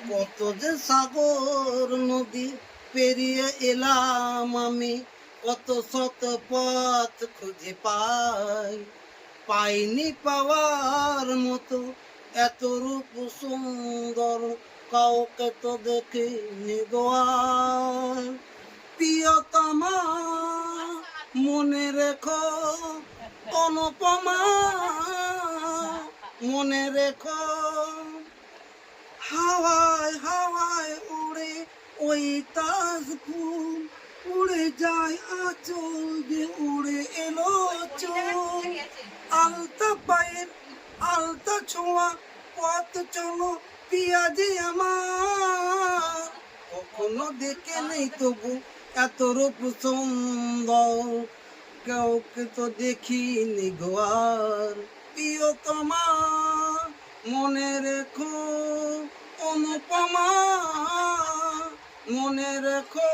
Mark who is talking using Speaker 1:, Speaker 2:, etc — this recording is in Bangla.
Speaker 1: কত যে সাগর নদী পেরিয়ে এলাম আমি, কত শত পথ খুঁজে পাইনি পাওয়ার মতো এত রূপ সুন্দর কাউকে তো দেখিনি গো আর। প্রিয়তমা মনে রেখো, অনুপমা মনে রেখো, হাওয়ায় হাওয়ায় উড়ে ওই তাজ ফুল, উড়ে যায় আঁচল দিয়ে উড়ে এলো চোখ। আলতা পায়ের আলতা ছোঁয়া পথ চলো পিয়াজি আমার, কখনো দেখে নেই তবু এত রূপ সুন্দর কাউকে তো দেখিনি গো আর। প্রিয়তমা মনে রেখো, অনুপমা মনে রেখো।